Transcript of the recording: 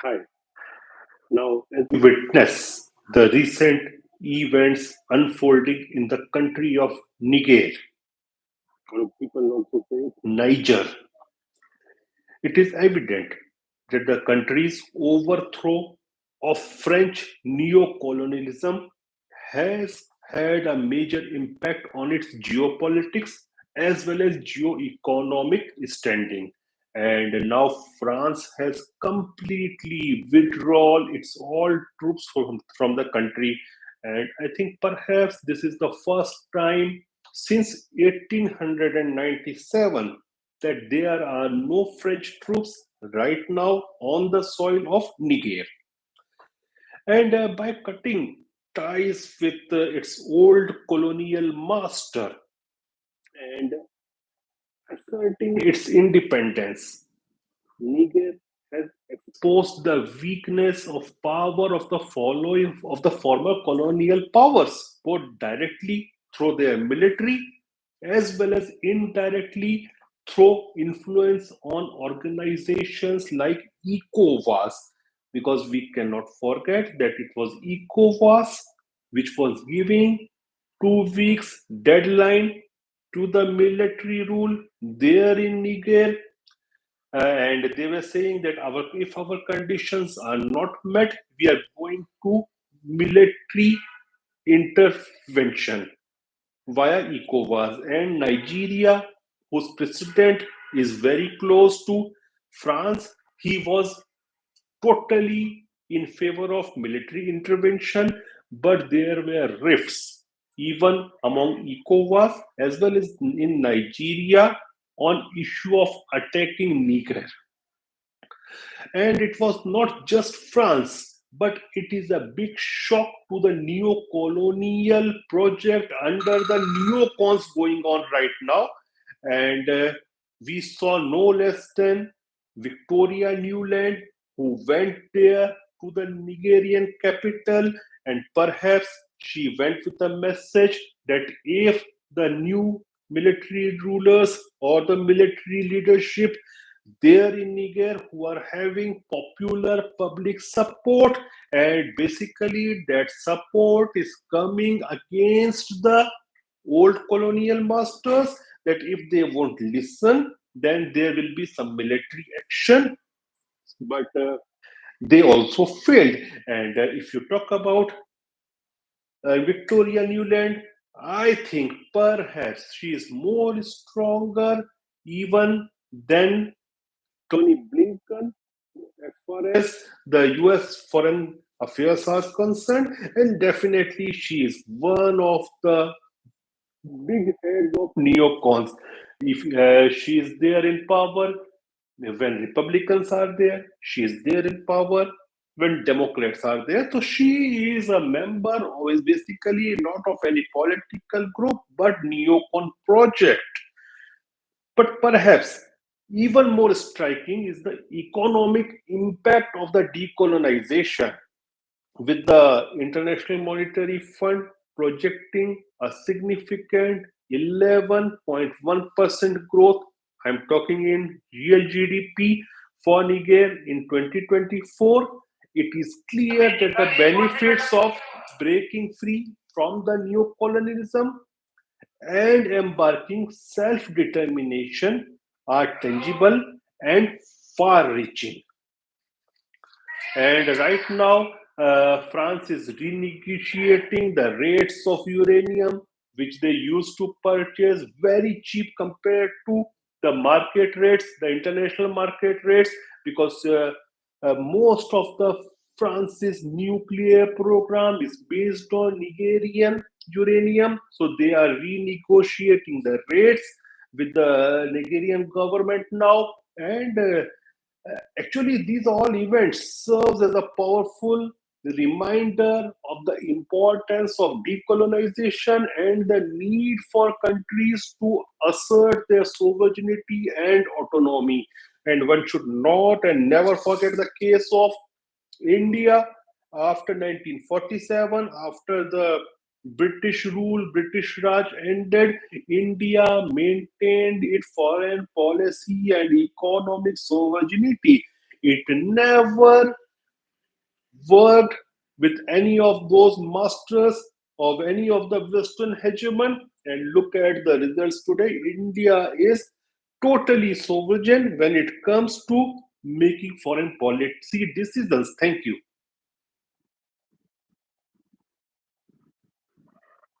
Hi. Now, as we witness the recent events unfolding in the country of Niger, or people also say Niger, it is evident that the country's overthrow of French neocolonialism has had a major impact on its geopolitics as well as geoeconomic standing. And now France has completely withdrawn its all troops from the country. And I think perhaps this is the first time since 1897 that there are no French troops right now on the soil of Niger. And by cutting ties with its old colonial master and asserting its independence, Niger has exposed the weakness of power of the following of the former colonial powers, both directly through their military as well as indirectly through influence on organizations like ECOWAS, because we cannot forget that it was ECOWAS which was giving 2 weeks deadline to the military rule there in Niger, and they were saying that if our conditions are not met, we are going to military intervention via ECOWAS. And Nigeria, whose president is very close to France, he was totally in favor of military intervention, but there were rifts even among ECOWAS as well as in Nigeria on issue of attacking Niger. And it was not just France, but it is a big shock to the neo-colonial project under the neocons going on right now. And we saw no less than Victoria Newland, who went there to the Nigerian capital, and perhaps she went with a message that if the new military rulers or the military leadership there in Niger who are having popular public support, and basically that support is coming against the old colonial masters, that if they won't listen then there will be some military action, but they also failed. And if you talk about Victoria Newland, I think perhaps she is more stronger even than Tony Blinken as far as the US foreign affairs are concerned, and definitely she is one of the big heads of neocons. If she is there in power, when Republicans are there, she is there in power. When Democrats are there, so she is a member, or is basically not of any political group, but neocon project. But perhaps even more striking is the economic impact of the decolonization, with the International Monetary Fund projecting a significant 11.1% growth. I'm talking in real GDP for Niger in 2024. It is clear that the benefits of breaking free from the neocolonialism and embarking self determination are tangible and far reaching. And right now, France is renegotiating the rates of uranium, which they used to purchase very cheap compared to the market rates, the international market rates, because most of the France's nuclear program is based on Nigerian uranium. So they are renegotiating the rates with the Nigerian government now. And actually, these all events serves as a powerful reminder of the importance of decolonization and the need for countries to assert their sovereignty and autonomy. And one should not and never forget the case of India after 1947, after the British rule, British Raj ended, India maintained its foreign policy and economic sovereignty. It never worked with any of those masters of any of the Western hegemon. And look at the results today. India is totally sovereign when it comes to making foreign policy decisions. Thank you.